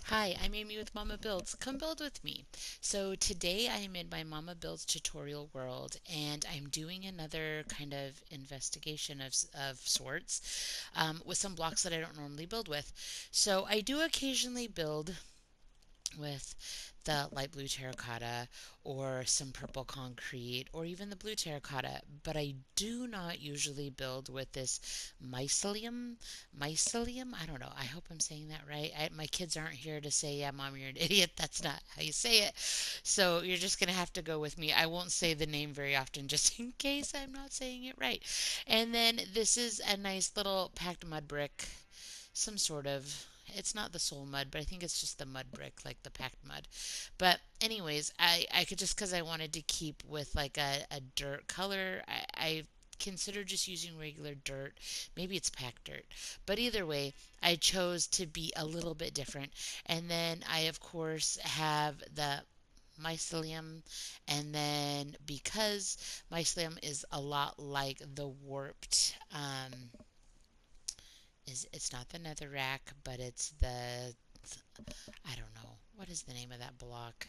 Hi, I'm Amy with Momma-Builds. Come build with me. So today I am in my Momma-Builds tutorial world and I'm doing another kind of investigation of sorts with some blocks that I don't normally build with. So I do occasionally build with the light blue terracotta or some purple concrete or even the blue terracotta, but I do not usually build with this mycelium. I don't know. I hope I'm saying that right. My kids aren't here to say, yeah, mom, you're an idiot. That's not how you say it. So you're just going to have to go with me. I won't say the name very often just in case I'm not saying it right. And then this is a nice little packed mud brick, some sort of, it's not the soul mud, but I think it's just the mud brick, like the packed mud. But anyways, I could, just because I wanted to keep with like a dirt color, I considered just using regular dirt. Maybe it's packed dirt. But either way, I chose to be a little bit different. And then I, of course, have the mycelium. And then because mycelium is a lot like the warped, is it's not the netherrack, but it's the, I don't know. What is the name of that block?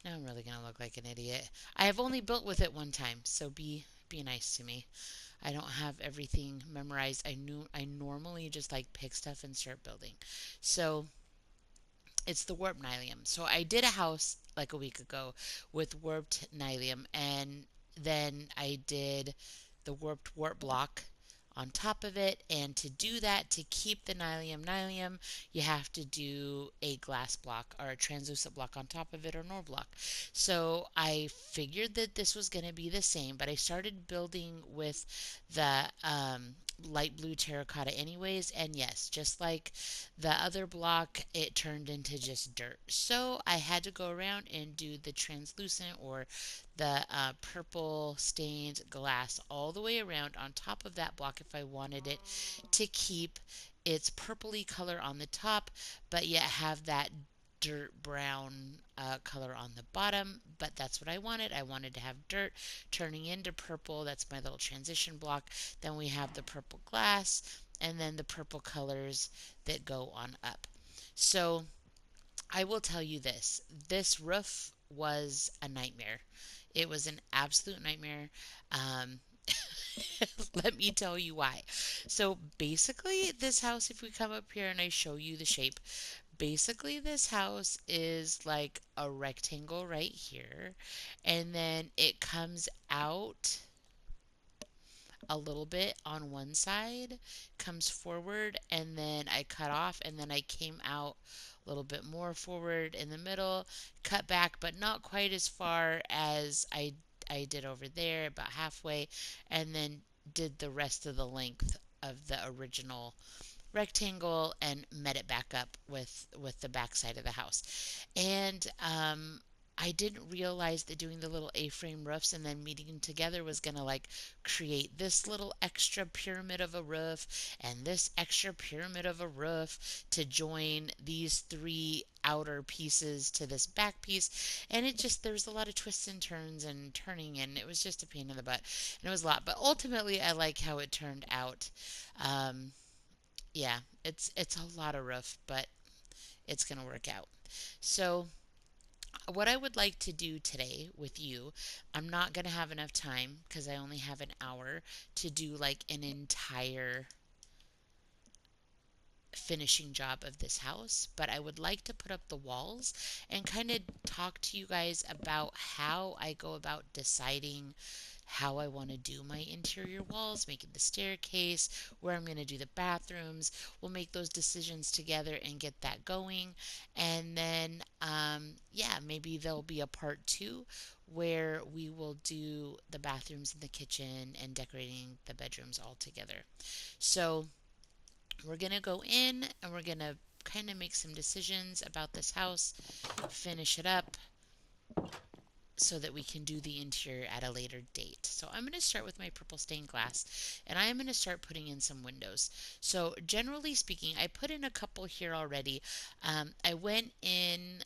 Now I'm really gonna look like an idiot. I have only built with it one time, so be nice to me. I don't have everything memorized. I normally just like pick stuff and start building. So it's the warped nylium. So I did a house like a week ago with warped nylium, and then I did the warped warp block on top of it. And to do that, to keep the nylium, you have to do a glass block or a translucent block on top of it, or nor block. So I figured that this was going to be the same, but I started building with the light blue terracotta anyways. And yes, just like the other block, it turned into just dirt. So I had to go around and do the translucent or the purple stained glass all the way around on top of that block if I wanted it to keep its purpley color on the top, but yet have that dirt brown color on the bottom. But that's what I wanted. I wanted to have dirt turning into purple. That's my little transition block. Then we have the purple glass and then the purple colors that go on up. So I will tell you this roof was a nightmare. It was an absolute nightmare. Um, Let me tell you why. So basically, this house, if we come up here and I show you the shape, basically, this house is like a rectangle right here, and then it comes out a little bit on one side, comes forward, and then I cut off, and then I came out a little bit more forward in the middle, cut back, but not quite as far as I did over there, about halfway, and then did the rest of the length of the original rectangle and met it back up with the back side of the house. And I didn't realize that doing the little A-frame roofs and then meeting them together was gonna like create this little extra pyramid of a roof and this extra pyramid of a roof to join these three outer pieces to this back piece. And it just, there was a lot of twists and turns and turning, and it was just a pain in the butt, and it was a lot. But ultimately I like how it turned out. um, yeah, it's a lot of rough, but it's gonna work out. So what I would like to do today with you, I'm not gonna have enough time because I only have an hour to do like an entire finishing job of this house, but I would like to put up the walls and kind of talk to you guys about how I go about deciding how I want to do my interior walls, making the staircase, where I'm going to do the bathrooms. We'll make those decisions together and get that going. And then, yeah, maybe there'll be a part two where we will do the bathrooms and the kitchen and decorating the bedrooms all together. So, we're going to go in and we're going to kind of make some decisions about this house, finish it up, so that we can do the interior at a later date. So I'm going to start with my purple stained glass and I am going to start putting in some windows. So generally speaking, I put in a couple here already. I went in,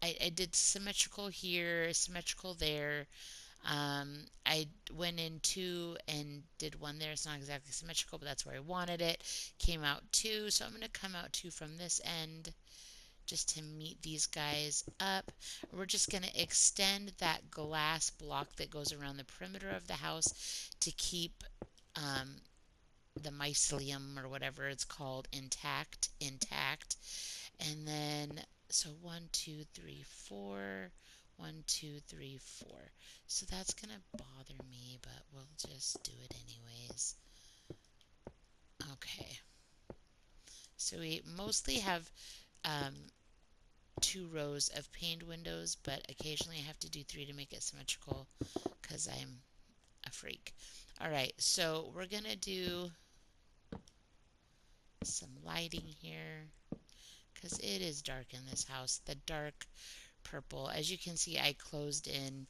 I did symmetrical here, symmetrical there. I went in two and did one there. It's not exactly symmetrical, but that's where I wanted it. Came out two, so I'm going to come out two from this end, just to meet these guys up. We're just going to extend that glass block that goes around the perimeter of the house to keep um, the mycelium or whatever it's called intact. And then, so 1, 2, 3, 4, 1, 2, 3, 4. So that's going to bother me, but we'll just do it anyways. Okay. So we mostly have um, 2 rows of paned windows, but occasionally I have to do 3 to make it symmetrical because I'm a freak. Alright, so we're going to do some lighting here because it is dark in this house. The dark purple. As you can see, I closed in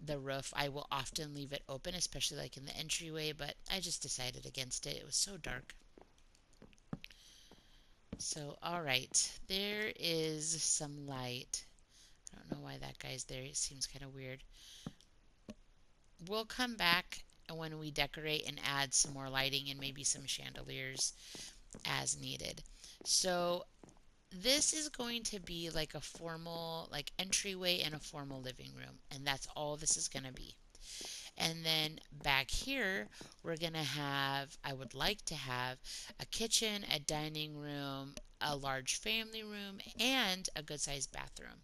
the roof. I will often leave it open, especially like in the entryway, but I just decided against it. It was so dark. So, alright, there is some light. I don't know why that guy's there. It seems kind of weird. We'll come back when we decorate and add some more lighting and maybe some chandeliers as needed. So this is going to be like a formal like entryway and a formal living room, and that's all this is going to be. And then back here, we're going to have, I would like to have a kitchen, a dining room, a large family room, and a good sized bathroom.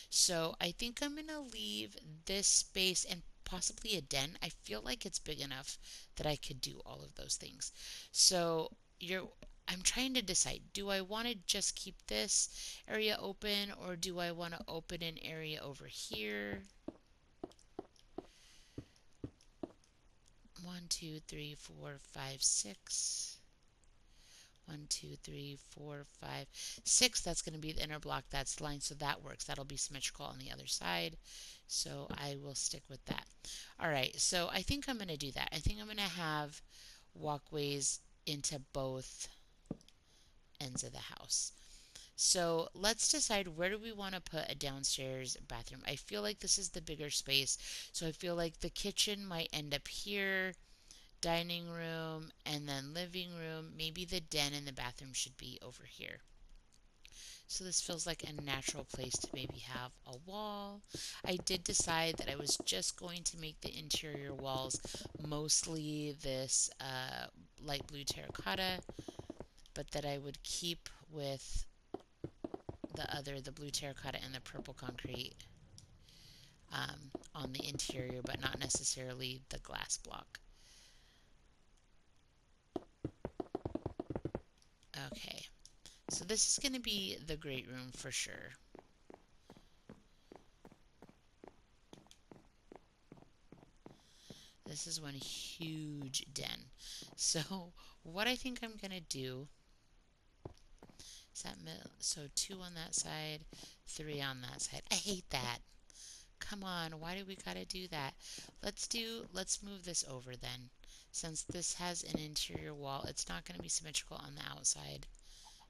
So I think I'm going to leave this space and possibly a den. I feel like it's big enough that I could do all of those things. So I'm trying to decide, do I want to just keep this area open or do I want to open an area over here? 1, 2, 3, 4, 5, 6. 1, 2, 3, 4, 5, 6. That's going to be the inner block. That's the line, so that works. That'll be symmetrical on the other side. So I will stick with that. All right, so I think I'm going to do that. I think I'm going to have walkways into both ends of the house. So let's decide, where do we want to put a downstairs bathroom? I feel like this is the bigger space. So I feel like the kitchen might end up here, dining room, and then living room. Maybe the den and the bathroom should be over here. So this feels like a natural place to maybe have a wall. I did decide that I was just going to make the interior walls mostly this light blue terracotta, but that I would keep with the blue terracotta and the purple concrete on the interior, but not necessarily the glass block. Okay, so this is going to be the great room for sure. This is one huge den. So what I think I'm going to do is so 2 on that side, 3 on that side. I hate that. Come on, why do we gotta do that? Let's move this over then. Since this has an interior wall, it's not going to be symmetrical on the outside,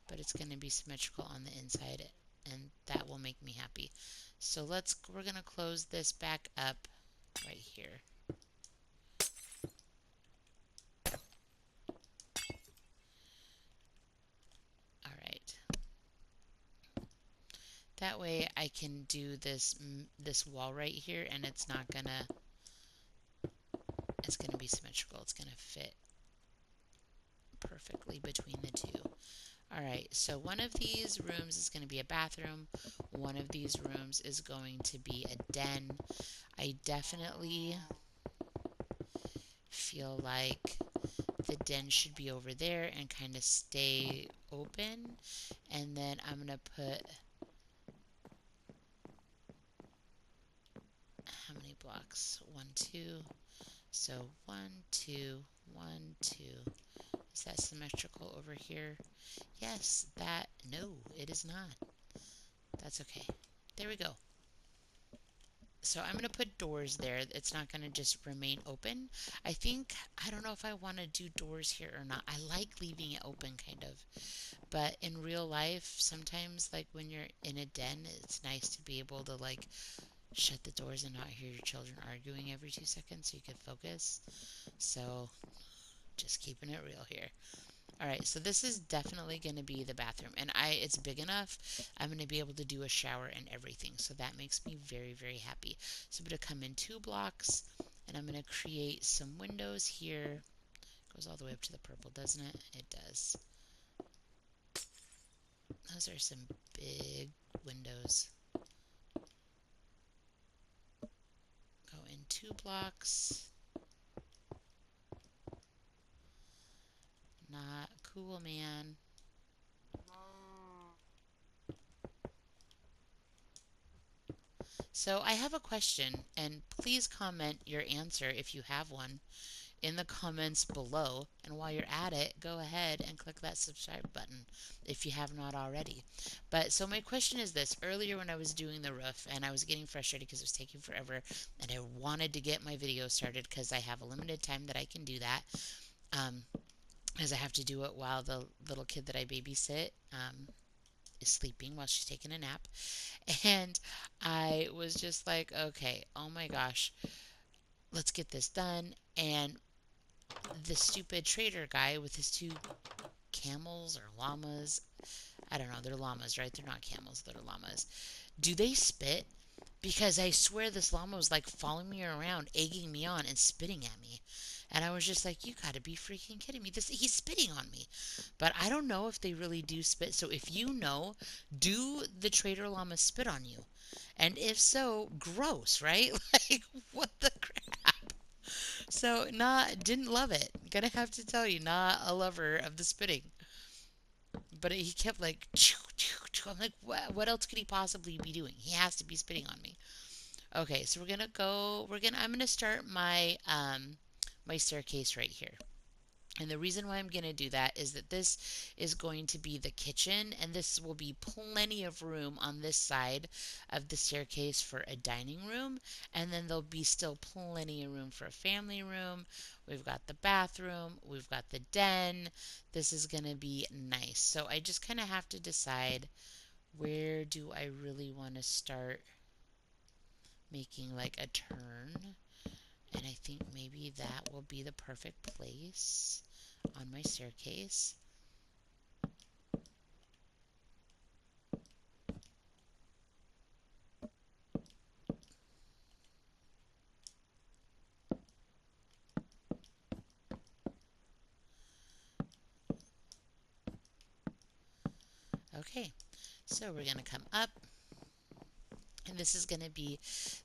but it's going to be symmetrical on the inside, and that will make me happy. So we're going to close this back up right here. All right. That way I can do this wall right here, and it's gonna be symmetrical. It's gonna fit perfectly between the two. All right, so one of these rooms is going to be a bathroom. One of these rooms is going to be a den. I definitely feel like the den should be over there and kind of stay open. And then I'm going to put, how many blocks? 1, 2. So 1, 2, 1, 2. Is that symmetrical over here? Yes, no, it is not. That's okay. There we go. So I'm going to put doors there. It's not going to just remain open. I don't know if I want to do doors here or not. I like leaving it open kind of. But in real life, sometimes like when you're in a den, it's nice to be able to like shut the doors and not hear your children arguing every 2 seconds so you can focus. So just keeping it real here. Alright, so this is definitely going to be the bathroom. And it's big enough. I'm going to be able to do a shower and everything. So that makes me very, very happy. So I'm going to come in 2 blocks. And I'm going to create some windows here. Goes all the way up to the purple, doesn't it? It does. Those are some big windows. Go in 2 blocks. Not cool, man. So I have a question, and please comment your answer if you have one in the comments below. And while you're at it, go ahead and click that subscribe button if you have not already. But so my question is this. Earlier when I was doing the roof and I was getting frustrated because it was taking forever and I wanted to get my video started because I have a limited time that I can do that. As I have to do it while the little kid that I babysit is sleeping while she's taking a nap. And I was just like, okay, oh my gosh, let's get this done. And the stupid trader guy with his 2 camels or llamas, I don't know, they're llamas, right? They're not camels, they're llamas. Do they spit? Because I swear this llama was like following me around, egging me on, and spitting at me. And I was just like, you gotta be freaking kidding me. He's spitting on me. But I don't know if they really do spit. So if you know, do the trader llama spit on you? And if so, gross, right? Like, what the crap? So, didn't love it. Gonna have to tell you, not a lover of the spitting. But he kept like, choo, choo, choo. I'm like, what else could he possibly be doing? He has to be spitting on me. Okay, so I'm gonna start my staircase right here. And the reason why I'm going to do that is that this is going to be the kitchen, and this will be plenty of room on this side of the staircase for a dining room, and then there'll be still plenty of room for a family room. We've got the bathroom, we've got the den. This is going to be nice. So I just kind of have to decide, where do I really want to start making like a turn? And I think maybe that will be the perfect place on my staircase. Okay, so we're going to come up, and this is going to be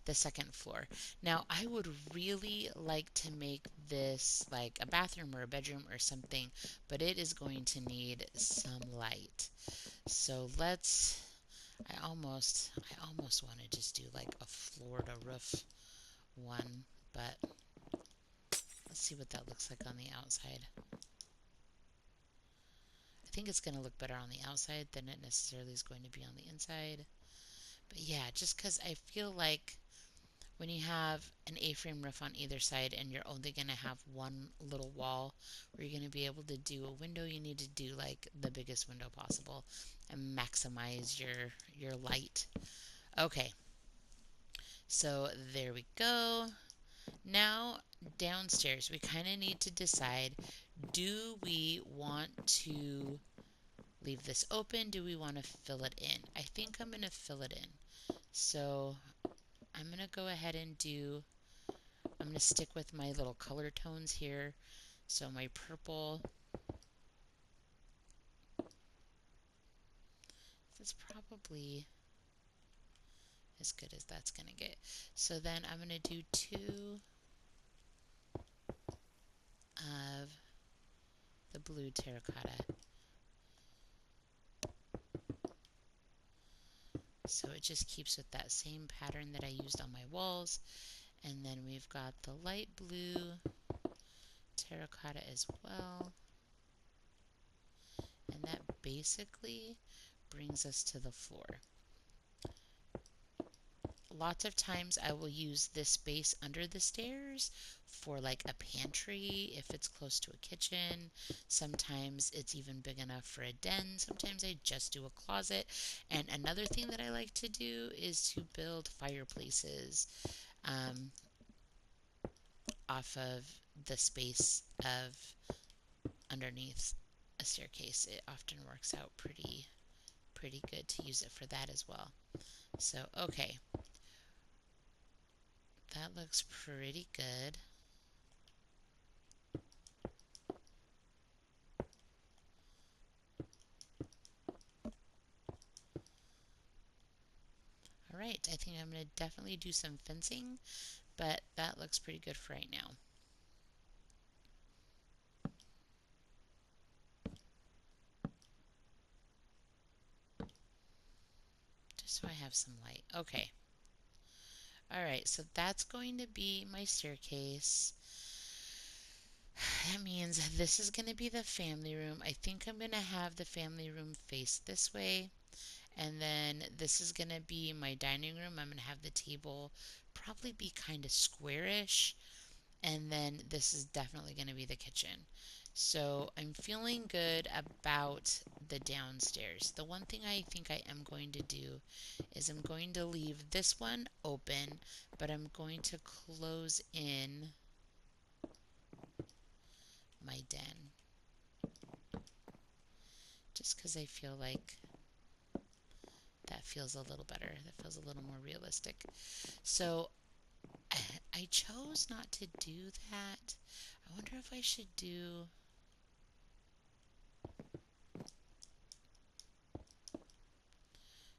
the second floor. Now, I would really like to make this like a bathroom or a bedroom or something, but it is going to need some light. So I almost want to just do like a floor to roof one, but let's see what that looks like on the outside. I think it's going to look better on the outside than it necessarily is going to be on the inside. But yeah, just because I feel like when you have an A-frame roof on either side and you're only going to have one little wall where you're going to be able to do a window, you need to do like the biggest window possible and maximize your light. Okay, so there we go. Now downstairs, we kind of need to decide, do we want to leave this open? Do we want to fill it in? I think I'm going to fill it in. So I'm going to go ahead and I'm going to stick with my little color tones here. So my purple, that's probably as good as that's going to get. So then I'm going to do 2 of the blue terracotta. So it just keeps with that same pattern that I used on my walls. And then we've got the light blue terracotta as well. And that basically brings us to the floor. Lots of times I will use this space under the stairs for like a pantry if it's close to a kitchen. Sometimes it's even big enough for a den. Sometimes I just do a closet. And another thing that I like to do is to build fireplaces off of the space of underneath. a staircase, it often works out pretty good to use it for that as well. So, okay, that looks pretty good. All right, I think I'm going to definitely do some fencing, but that looks pretty good for right now. Just so I have some light. Okay. All right, so that's going to be my staircase. That means this is going to be the family room. I think I'm going to have the family room face this way. And then this is going to be my dining room. I'm going to have the table probably be kind of squarish. And then this is definitely going to be the kitchen. So I'm feeling good about the downstairs. The one thing I think I am going to do is I'm going to leave this one open, but I'm going to close in my den. Just because I feel like that feels a little better. That feels a little more realistic. So I chose not to do that. I wonder if I should do...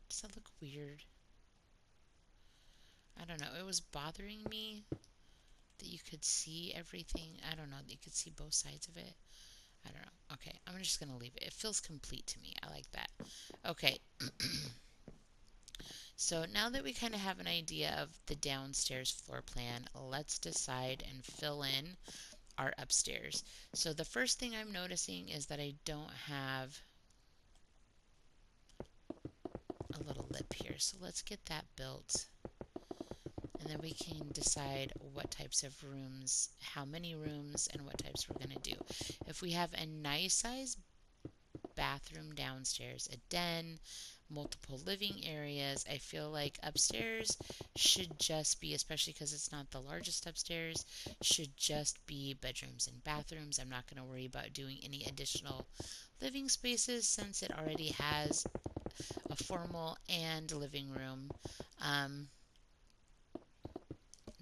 Does that look weird? I don't know. It was bothering me that you could see everything. I don't know, that you could see both sides of it. I don't know. Okay, I'm just going to leave it. It feels complete to me. I like that. Okay. So now that we kind of have an idea of the downstairs floor plan, let's decide and fill in our upstairs. So the first thing I'm noticing is that I don't have a little lip here. So let's get that built. And then we can decide what types of rooms, how many rooms, and what types we're going to do. If we have a nice size bathroom downstairs, a den, multiple living areas, I feel like upstairs should just be, especially because it's not the largest upstairs, should just be bedrooms and bathrooms. I'm not going to worry about doing any additional living spaces since it already has a formal and living room.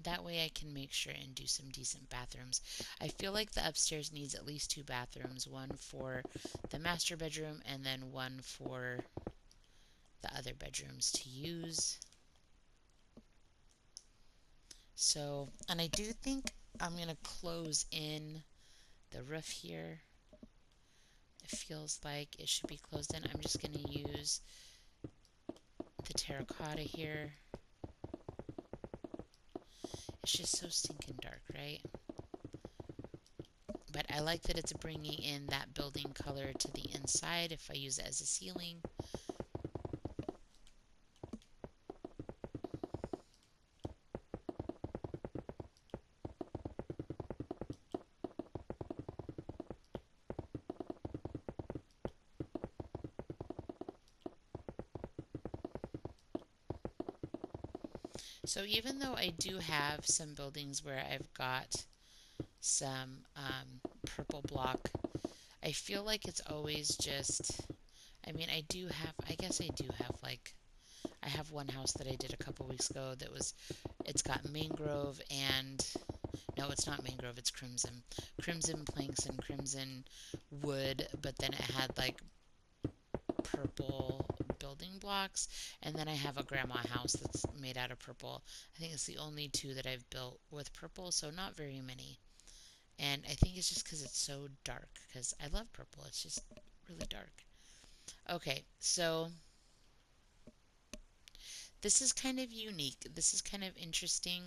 That way I can make sure and do some decent bathrooms. I feel like the upstairs needs at least two bathrooms, one for the master bedroom and then one for the other bedrooms to use. So, and I do think I'm going to close in the roof here. It feels like it should be closed in. I'm just going to use the terracotta here. It's just so stinking dark, right? But I like that it's bringing in that building color to the inside if I use it as a ceiling. So even though I do have some buildings where I've got some purple block, I feel like it's always just, I mean, I guess I do have like, I have one house that I did a couple weeks ago that was, it's got mangrove and, no, it's not mangrove, it's crimson. Crimson planks and crimson wood, but then it had like purple building blocks, and then I have a grandma house that's made out of purple. I think it's the only two that I've built with purple, so not very many. And I think it's just because it's so dark, because I love purple. It's just really dark. Okay, so this is kind of unique. This is kind of interesting.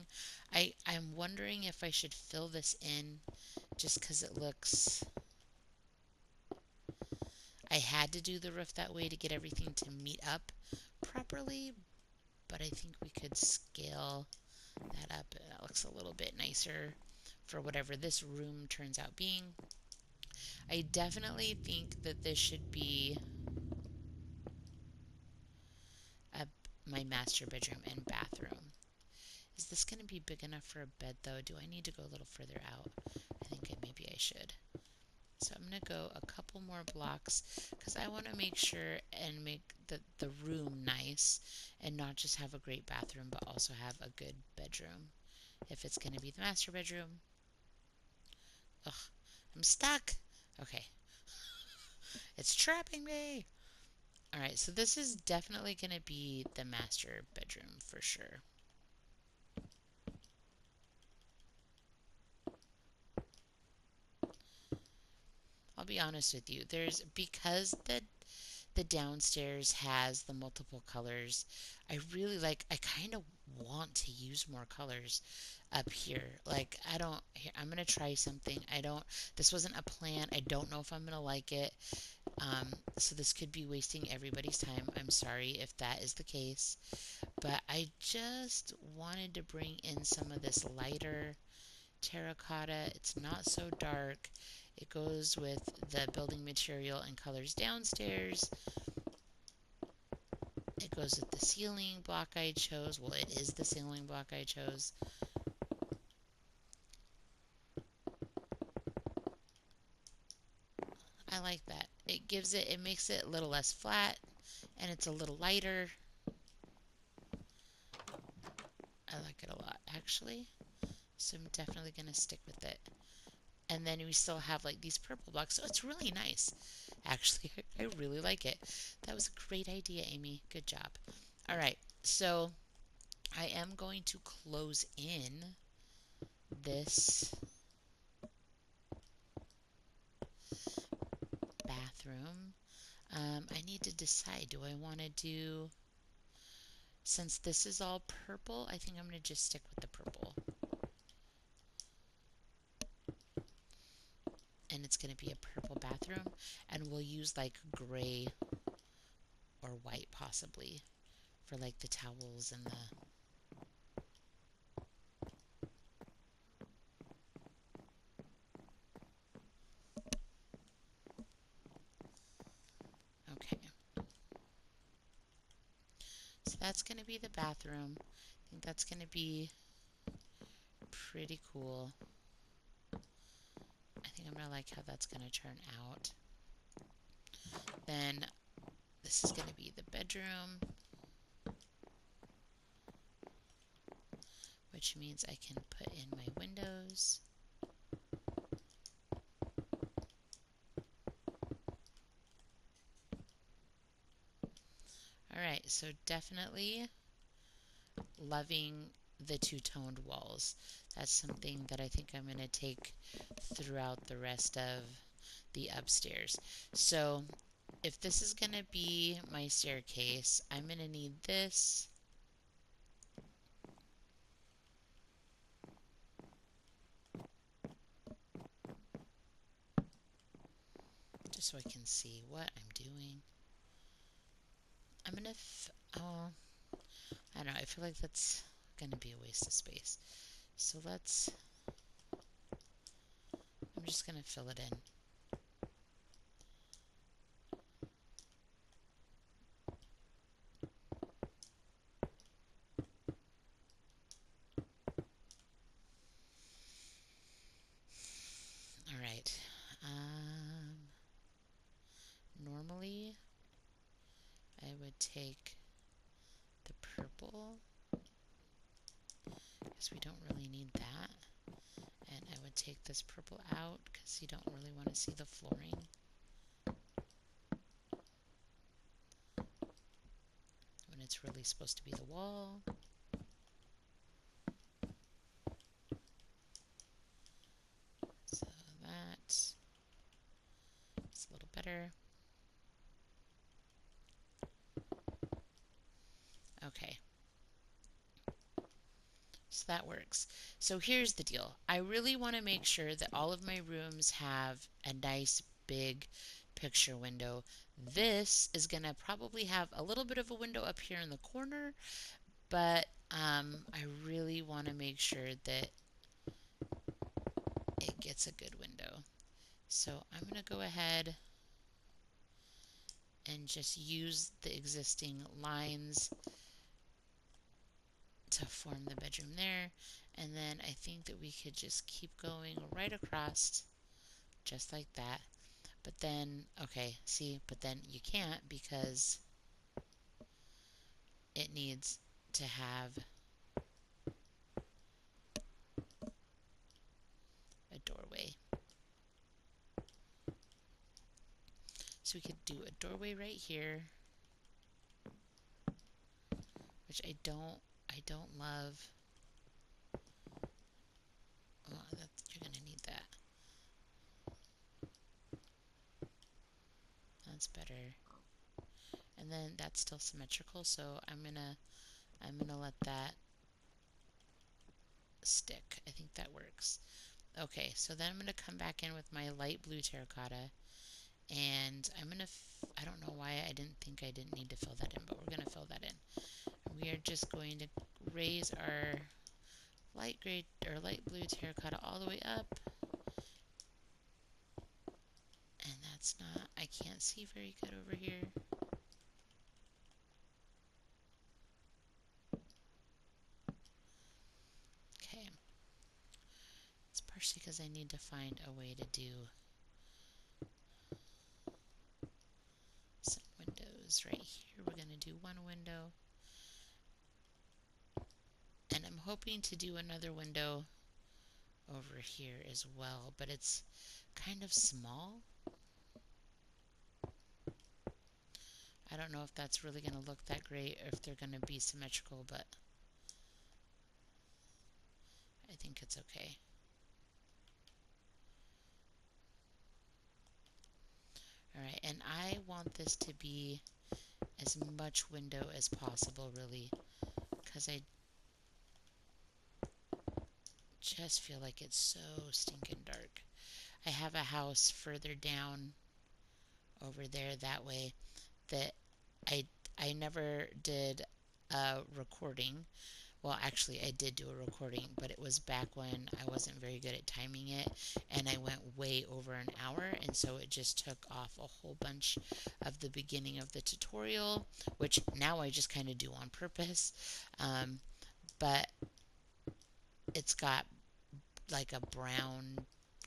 I'm wondering if I should fill this in just because it looks... I had to do the roof that way to get everything to meet up properly, but I think we could scale that up. That looks a little bit nicer for whatever this room turns out being. I definitely think that this should be a, my master bedroom and bathroom. Is this going to be big enough for a bed though? Do I need to go a little further out? I think maybe I should. So I'm going to go a couple more blocks because I want to make sure and make the room nice and not just have a great bathroom but also have a good bedroom. If it's going to be the master bedroom. Ugh, I'm stuck. Okay, it's trapping me. Alright, so this is definitely going to be the master bedroom for sure. I'll be honest with you. Because the downstairs has the multiple colors. I kind of want to use more colors up here. Like, I don't, here, I'm going to try something. This wasn't a plan. I don't know if I'm going to like it. So this could be wasting everybody's time. I'm sorry if that is the case. But I just wanted to bring in some of this lighter terracotta. It's not so dark. It goes with the building material and colors downstairs. It goes with the ceiling block I chose. Well, it is the ceiling block I chose. I like that. It makes it a little less flat and it's a little lighter. I like it a lot, actually. So I'm definitely going to stick with it. And then we still have like these purple blocks. So it's really nice. Actually, I really like it. That was a great idea, Amy. Good job. All right. So I am going to close in this bathroom. I need to decide, do I want to do, since this is all purple, I think I'm going to just stick with the purple. And it's going to be a purple bathroom, and we'll use like gray or white possibly for like the towels and the, okay. So that's going to be the bathroom. I think that's going to be pretty cool. I think I'm going to like how that's going to turn out. Then this is going to be the bedroom, which means I can put in my windows. Alright, so definitely loving the two-toned walls. That's something that I think I'm going to take throughout the rest of the upstairs. So if this is going to be my staircase, I'm going to need this. Just so I can see what I'm doing. I'm going to, oh, I don't know, I feel like that's going to be a waste of space. So I'm just going to fill it in. Alright. Normally, I would take the purple because we don't really need that. And I would take this purple out because you don't really want to see the flooring. When it's really supposed to be the wall. So that's a little better. Okay. So that works. So here's the deal. I really want to make sure that all of my rooms have a nice big picture window. This is going to probably have a little bit of a window up here in the corner, but I really want to make sure that it gets a good window. So I'm going to go ahead and just use the existing lines to form the bedroom there. And then I think that we could just keep going right across just like that. But then, okay, see, but then you can't because it needs to have a doorway. So we could do a doorway right here, which I don't love. Oh, you're gonna need that. That's better. And then that's still symmetrical, so I'm gonna let that stick. I think that works. Okay, so then I'm gonna come back in with my light blue terracotta, and I don't know why I didn't think I didn't need to fill that in, but we're gonna fill that in. We are just going to raise our light gray or light blue terracotta all the way up, and I can't see very good over here. Okay, it's partially because I need to find a way to do some windows right here. We're going to do one window, and I'm hoping to do another window over here as well, but it's kind of small. I don't know if that's really going to look that great or if they're going to be symmetrical, but I think it's okay. Alright, and I want this to be as much window as possible, really, because I just feel like it's so stinking dark. I have a house further down over there that way that I I never did a recording. Well, actually, I did do a recording, but it was back when I wasn't very good at timing it, and I went way over an hour, and so it just took off a whole bunch of the beginning of the tutorial, which now I just kind of do on purpose. But it's got like a brown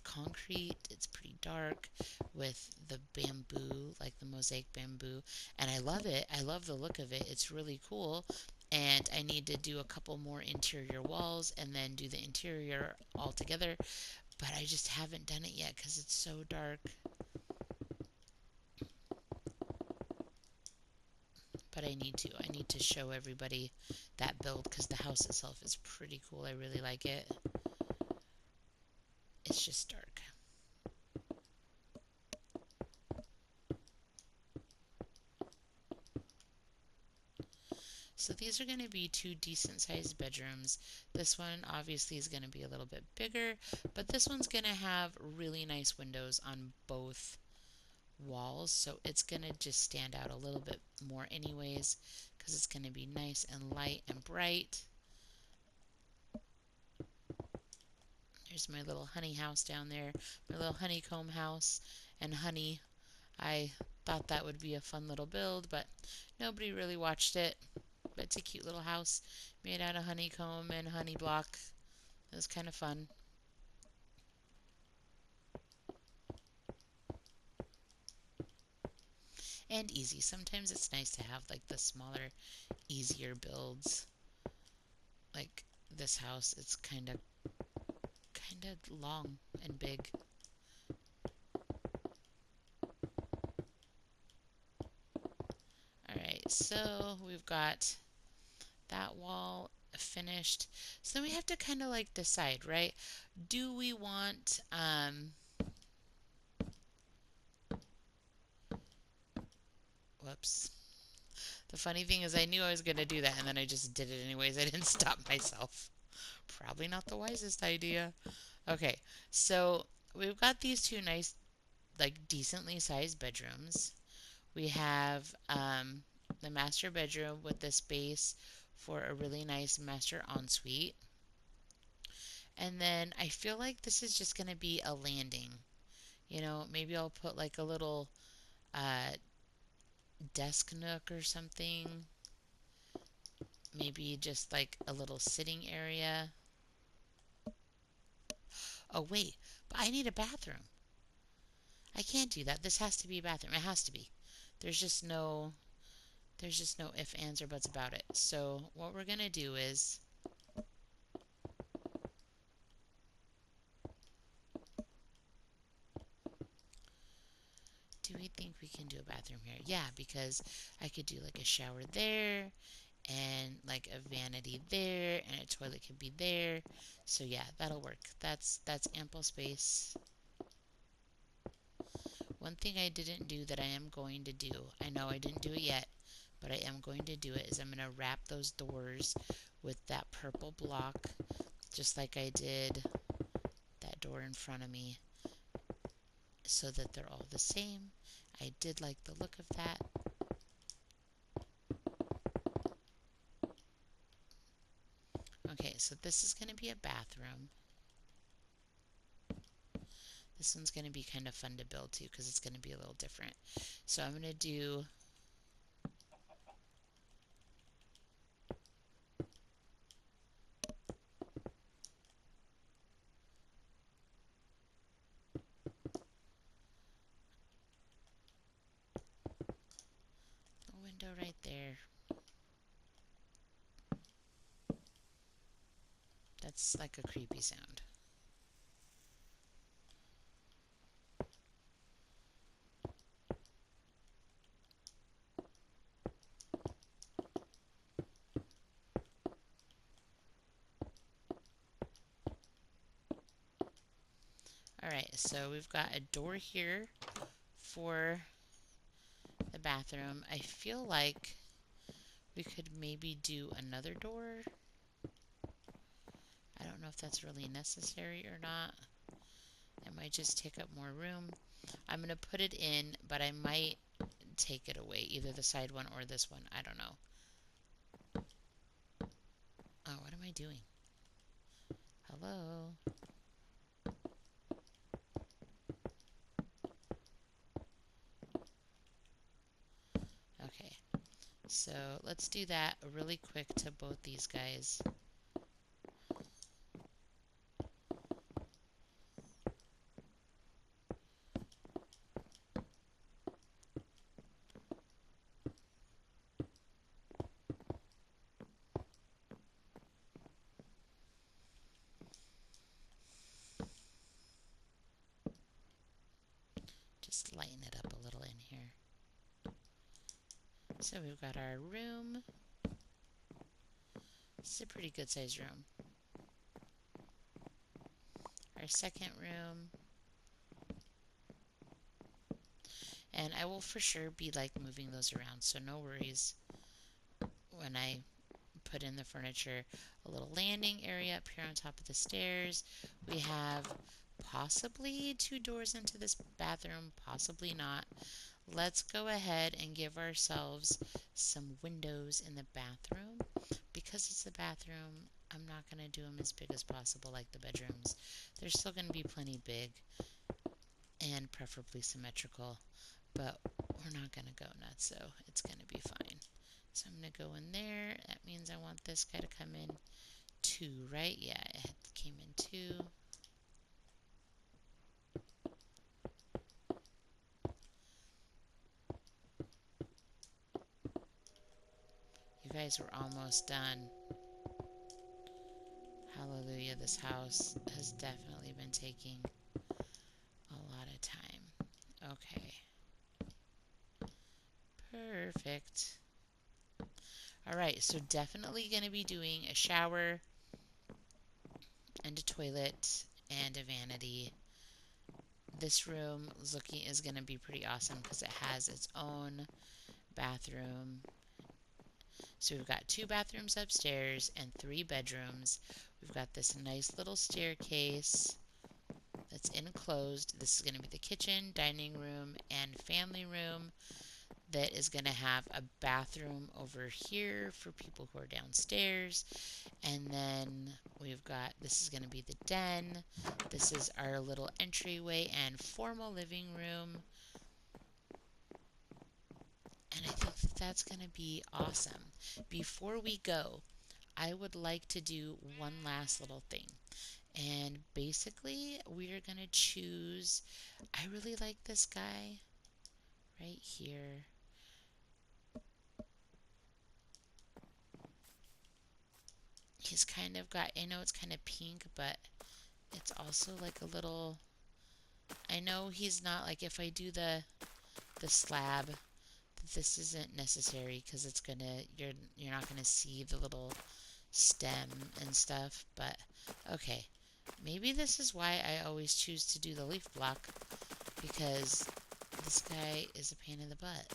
concrete. It's pretty dark with the bamboo, like the mosaic bamboo, and I love it. I love the look of it. It's really cool. And I need to do a couple more interior walls and then do the interior all together, but I just haven't done it yet because it's so dark. But I need to. I need to show everybody that build because the house itself is pretty cool. I really like it. It's just dark. So these are going to be two decent sized bedrooms. This one obviously is going to be a little bit bigger, but this one's going to have really nice windows on both walls, so it's going to just stand out a little bit more anyways, because it's going to be nice and light and bright. There's my little honey house down there, my little honeycomb house, and honey. I thought that would be a fun little build, but nobody really watched it. But it's a cute little house made out of honeycomb and honey block. It was kind of fun. And easy. Sometimes it's nice to have like the smaller, easier builds. Like this house, it's kind of long and big. Alright, so we've got that wall finished. So then we have to kind of like decide, right? Do we want whoops. The funny thing is I knew I was going to do that and then I just did it anyways. I didn't stop myself. Probably not the wisest idea. Okay, so we've got these two nice, like decently sized bedrooms. We have the master bedroom with the space for a really nice master ensuite. And then I feel like this is just going to be a landing. You know, maybe I'll put like a little uh, desk nook or something. Maybe just like a little sitting area. Oh, wait, but I need a bathroom. I can't do that. This has to be a bathroom. It has to be. There's just no if, ands, or buts about it. So what we're gonna do is do we think we can do a bathroom here? Yeah, because I could do like a shower there and like a vanity there and a toilet could be there. So yeah, that'll work. That's ample space. One thing I didn't do that I am going to do, I know I didn't do it yet, but I am going to do it, is I'm going to wrap those doors with that purple block, just like I did that door in front of me, so that they're all the same. I did like the look of that. Okay, so this is going to be a bathroom. This one's going to be kind of fun to build too because it's going to be a little different. So I'm going to do a window right there. That's like a creepy sound. Alright, so we've got a door here for the bathroom. I feel like we could maybe do another door. I don't know if that's really necessary or not. It might just take up more room. I'm going to put it in, but I might take it away, either the side one or this one. I don't know. Oh, what am I doing? Hello? Okay, so let's do that really quick to both these guys. Just lighten it up a little in here. So we've got our room. It's a pretty good sized room. Our second room. And I will for sure be like moving those around, so no worries when I put in the furniture. A little landing area up here on top of the stairs. We have possibly 2 doors into this bathroom, possibly not. Let's go ahead and give ourselves some windows in the bathroom. Because it's a bathroom, I'm not going to do them as big as possible like the bedrooms. They're still going to be plenty big and preferably symmetrical, but we're not going to go nuts, so it's going to be fine. So I'm going to go in there. That means I want this guy to come in 2, right? Yeah, it came in 2. You guys were almost done. Hallelujah, this house has definitely been taking a lot of time. Okay. Perfect. Alright, so definitely going to be doing a shower and a toilet and a vanity. This room is going to be pretty awesome because it has its own bathroom. So we've got 2 bathrooms upstairs and 3 bedrooms. We've got this nice little staircase that's enclosed. This is going to be the kitchen, dining room, and family room. That is going to have a bathroom over here for people who are downstairs. And then we've got, this is going to be the den. This is our little entryway and formal living room. And I think that that's going to be awesome. Before we go, I would like to do one last little thing. And basically, we're gonna choose. I really like this guy right here. He's kind of got, I know it's kind of pink, but it's also like a little, I know he's not like, if I do the slab, this isn't necessary because it's gonna, you're not gonna see the little stem and stuff, but okay. Maybe this is why I always choose to do the leaf block, because this guy is a pain in the butt.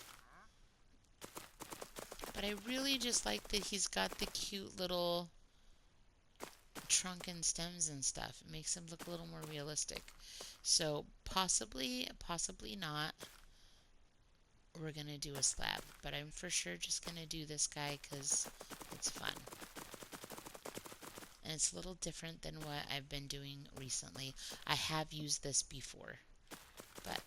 But I really just like that he's got the cute little trunk and stems and stuff. It makes him look a little more realistic. So possibly, possibly not, we're going to do a slab. But I'm for sure just going to do this guy because it's fun. And it's a little different than what I've been doing recently. I have used this before, but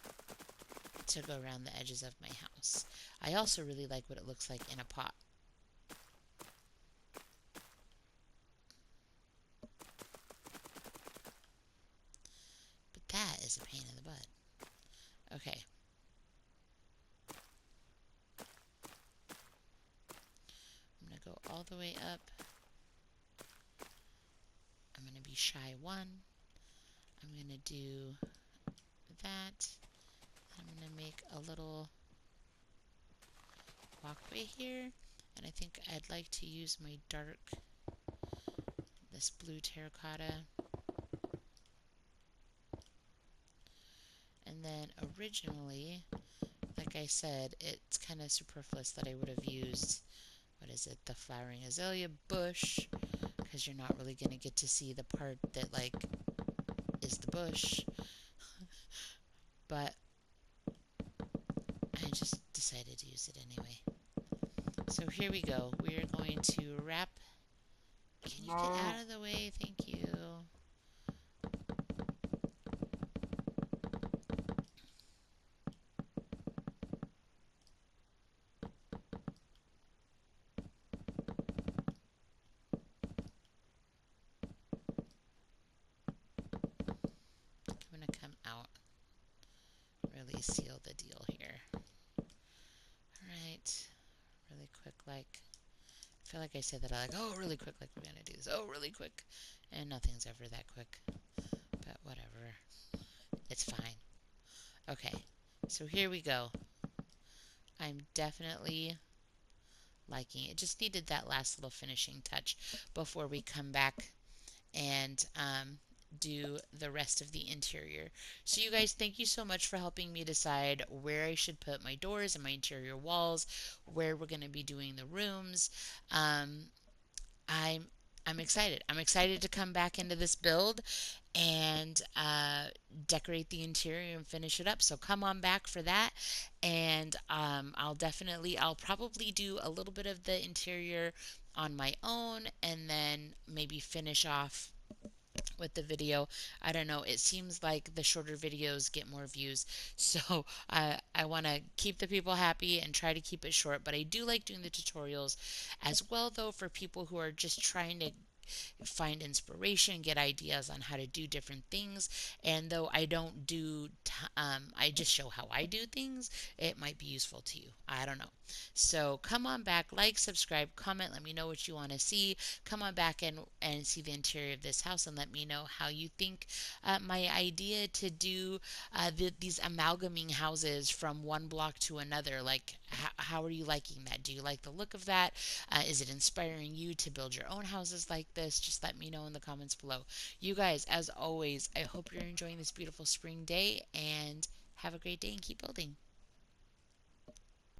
to go around the edges of my house. I also really like what it looks like in a pot. But that is a pain in the butt. Okay. I'm going to go all the way up. I'm going to be shy 1. I'm going to do that. I'm going to make a little walkway here. And I think I'd like to use my dark, this blue terracotta. And then originally, like I said, it's kind of superfluous that I would have used, what is it, the flowering azalea bush, because you're not really going to get to see the part that, like, is the bush. But I just decided to use it anyway. So here we go. We are going to wrap. Can you get out of the way? Thank you. I'm going to come out, really seal the deal here. Alright, really quick, like, I feel like I said that I like, oh, really quick, like we're going to do this, oh, really quick, and nothing's ever that quick, but whatever, it's fine. Okay, so here we go. I'm definitely liking it. Just needed that last little finishing touch before we come back and do the rest of the interior. So you guys, thank you so much for helping me decide where I should put my doors and my interior walls, where we're going to be doing the rooms. I'm I'm excited. I'm excited to come back into this build and decorate the interior and finish it up. So come on back for that. And I'll probably do a little bit of the interior on my own and then maybe finish off with the video. I don't know. It seems like the shorter videos get more views. So I want to keep the people happy and try to keep it short. But I do like doing the tutorials as well, though, for people who are just trying to find inspiration, get ideas on how to do different things. And though I don't do, I just show how I do things, it might be useful to you. I don't know. So come on back, like, subscribe, comment, let me know what you want to see. Come on back and see the interior of this house and let me know how you think my idea to do these amalgaming houses from one block to another, like how are you liking that? Do you like the look of that? Is it inspiring you to build your own houses like this? Just let me know in the comments below. You guys, as always, I hope you're enjoying this beautiful spring day and have a great day and keep building.